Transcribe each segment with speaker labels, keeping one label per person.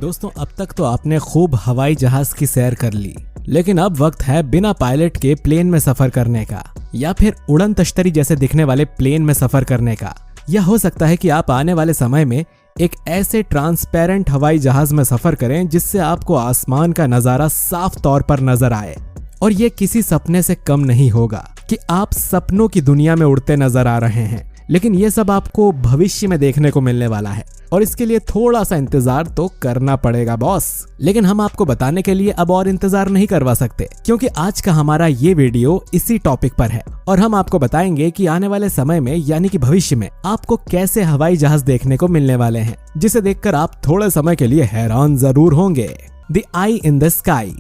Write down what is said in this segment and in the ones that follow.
Speaker 1: दोस्तों, अब तक तो आपने खूब हवाई जहाज की सैर कर ली, लेकिन अब वक्त है बिना पायलट के प्लेन में सफर करने का, या फिर उड़न तश्तरी जैसे दिखने वाले प्लेन में सफर करने का। यह हो सकता है कि आप आने वाले समय में एक ऐसे ट्रांसपेरेंट हवाई जहाज में सफर करें जिससे आपको आसमान का नजारा साफ तौर पर नजर आए। और ये किसी सपने से कम नहीं होगा कि आप सपनों की दुनिया में उड़ते नजर आ रहे हैं, लेकिन ये सब आपको भविष्य में देखने को मिलने वाला है और इसके लिए थोड़ा सा इंतजार तो करना पड़ेगा बॉस। लेकिन हम आपको बताने के लिए अब और इंतजार नहीं करवा सकते, क्योंकि आज का हमारा ये वीडियो इसी टॉपिक पर है और हम आपको बताएंगे कि आने वाले समय में यानी कि भविष्य में आपको कैसे हवाई जहाज देखने को मिलने वाले हैं, जिसे देखकर आप थोड़े समय के लिए हैरान जरूर होंगे। The eye in the sky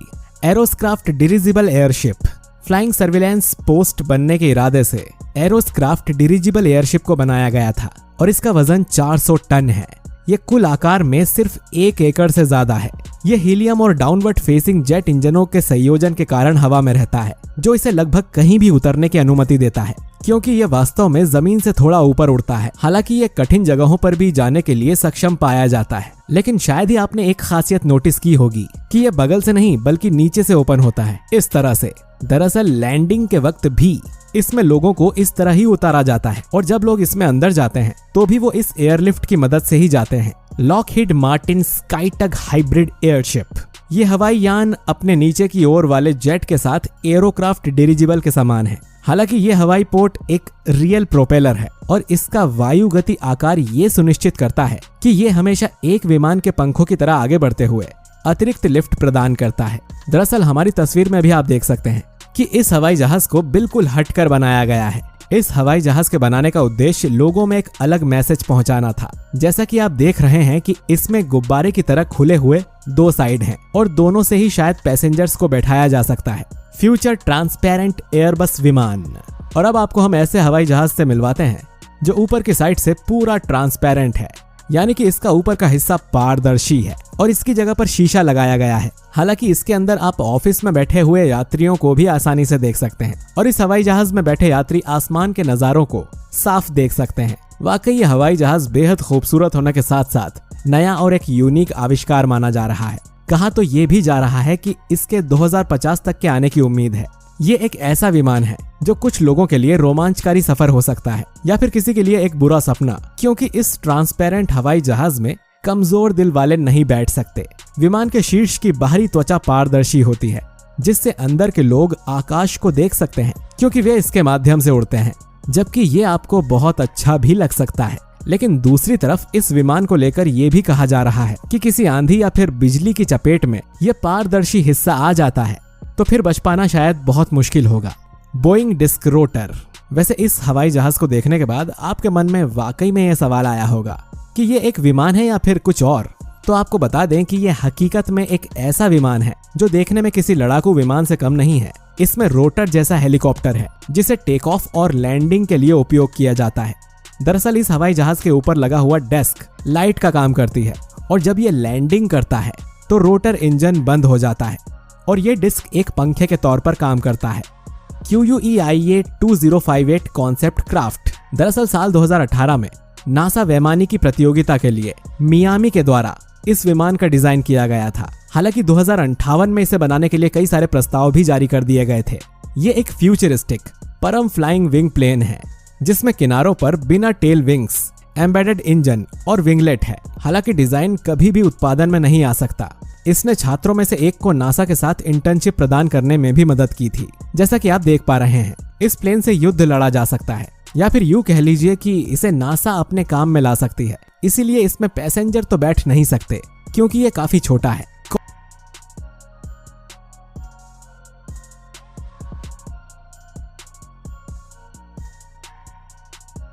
Speaker 1: aerocraft dirigible airship. Flying surveillance post बनने के इरादे से एरोक्राफ्ट डिरिजिबल एयरशिप को बनाया गया था और इसका वजन 400 टन है। ये कुल आकार में सिर्फ 1 एकड़ से ज्यादा है। ये हीलियम और डाउनवर्ड फेसिंग जेट इंजनों के संयोजन के कारण हवा में रहता है, जो इसे लगभग कहीं भी उतरने की अनुमति देता है, क्योंकि ये वास्तव में जमीन से थोड़ा ऊपर उड़ता है। हालांकि ये कठिन जगहों पर भी जाने के लिए सक्षम पाया जाता है, लेकिन शायद ही आपने एक खासियत नोटिस की होगी कि ये बगल से नहीं बल्कि नीचे से ओपन होता है, इस तरह से। दरअसल लैंडिंग के वक्त भी इसमें लोगों को इस तरह ही उतारा जाता है और जब लोग इसमें अंदर जाते हैं तो भी वो इस एयरलिफ्ट की मदद से ही जाते हैं। Lockheed Martin SkyTug hybrid airship. ये हवाई यान अपने नीचे की ओर वाले जेट के साथ एरोक्राफ्ट डिरिजिबल के समान है। हालांकि ये हवाई पोर्ट एक रियल प्रोपेलर है और इसका वायु गति आकार ये सुनिश्चित करता है कि ये हमेशा एक विमान के पंखों की तरह आगे बढ़ते हुए अतिरिक्त लिफ्ट प्रदान करता है। दरअसल हमारी तस्वीर में भी आप देख सकते हैं कि इस हवाई जहाज को बिल्कुल हटकर बनाया गया है। इस हवाई जहाज के बनाने का उद्देश्य लोगों में एक अलग मैसेज पहुंचाना था। जैसा कि आप देख रहे हैं कि इसमें गुब्बारे की तरह खुले हुए 2 साइड हैं और दोनों से ही शायद पैसेंजर्स को बैठाया जा सकता है। फ्यूचर ट्रांसपेरेंट एयरबस विमान। और अब आपको हम ऐसे हवाई जहाज से मिलवाते हैं जो ऊपर की साइड से पूरा ट्रांसपेरेंट है, यानी कि इसका ऊपर का हिस्सा पारदर्शी है और इसकी जगह पर शीशा लगाया गया है। हालांकि इसके अंदर आप ऑफिस में बैठे हुए यात्रियों को भी आसानी से देख सकते हैं और इस हवाई जहाज में बैठे यात्री आसमान के नजारों को साफ देख सकते हैं। वाकई ये हवाई जहाज बेहद खूबसूरत होने के साथ साथ नया और एक यूनिक आविष्कार माना जा रहा है। कहा तो ये भी जा रहा है कि इसके 2050 तक के आने की उम्मीद है। ये एक ऐसा विमान है जो कुछ लोगों के लिए रोमांचकारी सफर हो सकता है या फिर किसी के लिए एक बुरा सपना, क्योंकि इस ट्रांसपेरेंट हवाई जहाज में कमजोर दिल वाले नहीं बैठ सकते। विमान के शीर्ष की बाहरी त्वचा पारदर्शी होती है, जिससे अंदर के लोग आकाश को देख सकते हैं, क्योंकि वे इसके माध्यम से उड़ते हैं, जबकि ये आपको बहुत अच्छा भी लग सकता है। लेकिन दूसरी तरफ इस विमान को लेकर ये भी कहा जा रहा है कि किसी आंधी या फिर बिजली की चपेट में ये पारदर्शी हिस्सा आ जाता है तो फिर बच पाना शायद बहुत मुश्किल होगा। Boeing disc rotor. वैसे इस हवाई जहाज को देखने के बाद आपके मन में वाकई में यह सवाल आया होगा कि ये एक विमान है या फिर कुछ और। तो आपको बता दें कि यह हकीकत में एक ऐसा विमान है जो देखने में किसी लड़ाकू विमान से कम नहीं है। इसमें रोटर जैसा हेलीकॉप्टर है जिसे टेक ऑफ और लैंडिंग के लिए उपयोग किया जाता है। दरअसल इस हवाई जहाज के ऊपर लगा हुआ डेस्क लाइट का काम करती है और जब ये लैंडिंग करता है तो रोटर इंजन बंद हो जाता है और ये डिस्क एक पंखे के तौर पर काम करता है। QUEIA 2058 concept craft. दरअसल साल 2018 में नासा वैमानिकी प्रतियोगिता के लिए मियामी के द्वारा इस विमान का डिजाइन किया गया था। हालांकि 2058 में इसे बनाने के लिए कई सारे प्रस्ताव भी जारी कर दिए गए थे। ये एक फ्यूचरिस्टिक परम फ्लाइंग विंग प्लेन है जिसमें किनारों पर बिना टेल विंग्स, एम्बेडेड इंजन और विंगलेट है। हालांकि डिजाइन कभी भी उत्पादन में नहीं आ सकता। इसने छात्रों में से एक को नासा के साथ इंटर्नशिप प्रदान करने में भी मदद की थी। जैसा कि आप देख पा रहे हैं, इस प्लेन से युद्ध लड़ा जा सकता है या फिर यूं कह लीजिए कि इसे नासा अपने काम में ला सकती है। इसीलिए इसमें पैसेंजर तो बैठ नहीं सकते क्योंकि ये काफी छोटा है।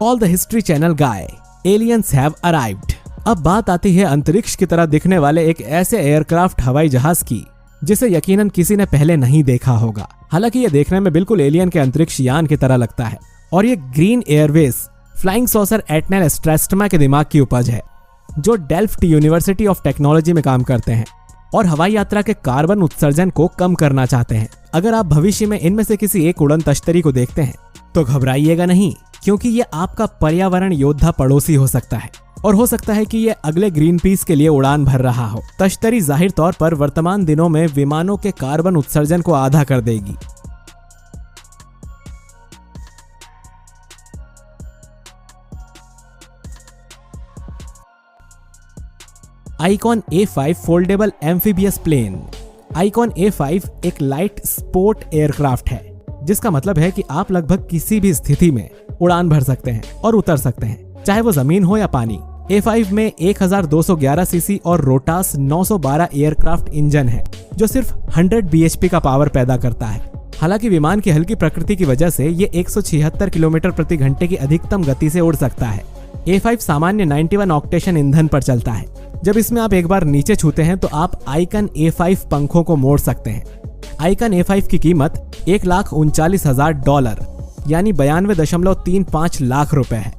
Speaker 1: All the history channel guy, aliens have arrived. अब बात आती है अंतरिक्ष की तरह दिखने वाले एक ऐसे एयरक्राफ्ट हवाई जहाज की जिसे यकीनन किसी ने पहले नहीं देखा होगा। हालांकि ये देखने में बिल्कुल एलियन के अंतरिक्ष यान की तरह लगता है और ये ग्रीन एयरवेज फ्लाइंग सॉसर एटनेल स्ट्रेस्टमा के दिमाग की उपज है, जो डेल्फ्ट यूनिवर्सिटी ऑफ टेक्नोलॉजी में काम करते हैं और हवाई यात्रा के कार्बन उत्सर्जन को कम करना चाहते हैं। अगर आप भविष्य में इनमें से किसी एक उड़न तश्तरी को देखते हैं तो घबराइएगा नहीं, क्योंकि ये आपका पर्यावरण योद्धा पड़ोसी हो सकता है। और हो सकता है कि ये अगले ग्रीन पीस के लिए उड़ान भर रहा हो। तश्तरी जाहिर तौर पर वर्तमान दिनों में विमानों के कार्बन उत्सर्जन को आधा कर देगी। Icon A5 foldable amphibious plane. Icon A5 एक लाइट स्पोर्ट एयरक्राफ्ट है, जिसका मतलब है कि आप लगभग किसी भी स्थिति में उड़ान भर सकते हैं और उतर सकते हैं, चाहे वो जमीन हो या पानी। A5 में 1211 सीसी और रोटास 912 एयरक्राफ्ट इंजन है, जो सिर्फ 100 bhp का पावर पैदा करता है। हालांकि विमान की हल्की प्रकृति की वजह से ये 176 किलोमीटर प्रति घंटे की अधिकतम गति से उड़ सकता है। A5 सामान्य 91 ऑक्टेशन ईंधन पर चलता है। जब इसमें आप एक बार नीचे छूते हैं तो आप आइकन A5 पंखों को मोड़ सकते हैं। आइकन A5 की कीमत $1,39,000 यानी 92.35 लाख रुपए है।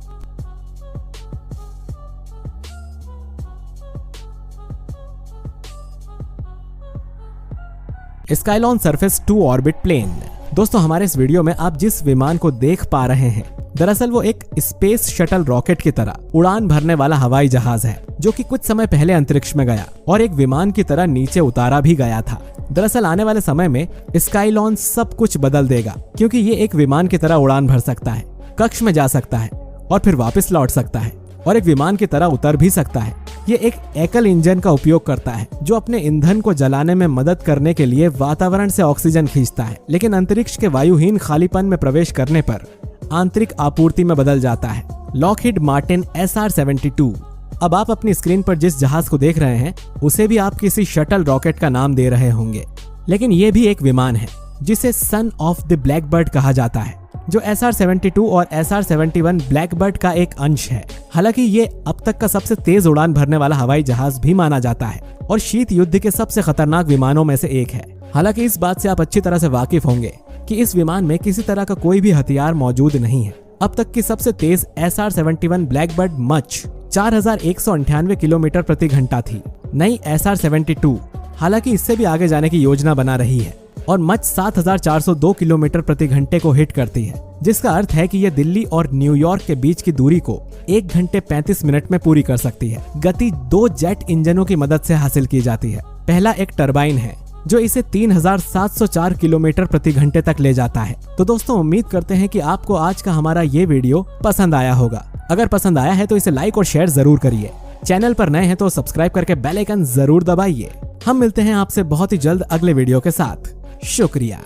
Speaker 1: स्काइलॉन सरफेस 2 ऑर्बिट प्लेन। दोस्तों, हमारे इस वीडियो में आप जिस विमान को देख पा रहे हैं, दरअसल वो एक स्पेस शटल रॉकेट की तरह उड़ान भरने वाला हवाई जहाज है, जो कि कुछ समय पहले अंतरिक्ष में गया और एक विमान की तरह नीचे उतारा भी गया था। दरअसल आने वाले समय में स्काइलॉन सब कुछ बदल देगा, क्योंकि ये एक विमान की तरह उड़ान भर सकता है, कक्ष में जा सकता है और फिर वापस लौट सकता है और एक विमान की तरह उतर भी सकता है। ये एक एकल इंजन का उपयोग करता है, जो अपने ईंधन को जलाने में मदद करने के लिए वातावरण से ऑक्सीजन खींचता है, लेकिन अंतरिक्ष के वायुहीन खालीपन में प्रवेश करने पर आंतरिक आपूर्ति में बदल जाता है। Lockheed Martin SR-72। अब आप अपनी स्क्रीन पर जिस जहाज को देख रहे हैं, उसे भी आप किसी शटल रॉकेट का नाम दे रहे होंगे, लेकिन ये भी एक विमान है जिसे सन ऑफ द ब्लैकबर्ड कहा जाता है, जो SR-72 और SR-71 ब्लैकबर्ड का एक अंश है। हालांकि ये अब तक का सबसे तेज उड़ान भरने वाला हवाई जहाज भी माना जाता है और शीत युद्ध के सबसे खतरनाक विमानों में से एक है। हालांकि इस बात से आप अच्छी तरह से वाकिफ होंगे कि इस विमान में किसी तरह का कोई भी हथियार मौजूद नहीं है। अब तक की सबसे तेज SR-71 ब्लैकबर्ड मच 4198 किलोमीटर प्रति घंटा थी। नई SR-72 हालांकि इससे भी आगे जाने की योजना बना रही है और मच 7402 किलोमीटर प्रति घंटे को हिट करती है, जिसका अर्थ है कि यह दिल्ली और न्यूयॉर्क के बीच की दूरी को 1 घंटे 35 मिनट में पूरी कर सकती है। गति 2 जेट इंजनों की मदद से हासिल की जाती है। पहला एक टरबाइन है जो इसे 3704 किलोमीटर प्रति घंटे तक ले जाता है। तो दोस्तों, उम्मीद करते हैं कि आपको आज का हमारा ये वीडियो पसंद आया होगा। अगर पसंद आया है तो इसे लाइक और शेयर जरूर करिए। चैनल पर नए हैं तो सब्सक्राइब करके बेल आइकन जरूर दबाइए। हम मिलते हैं आपसे बहुत ही जल्द अगले वीडियो के साथ। शुक्रिया।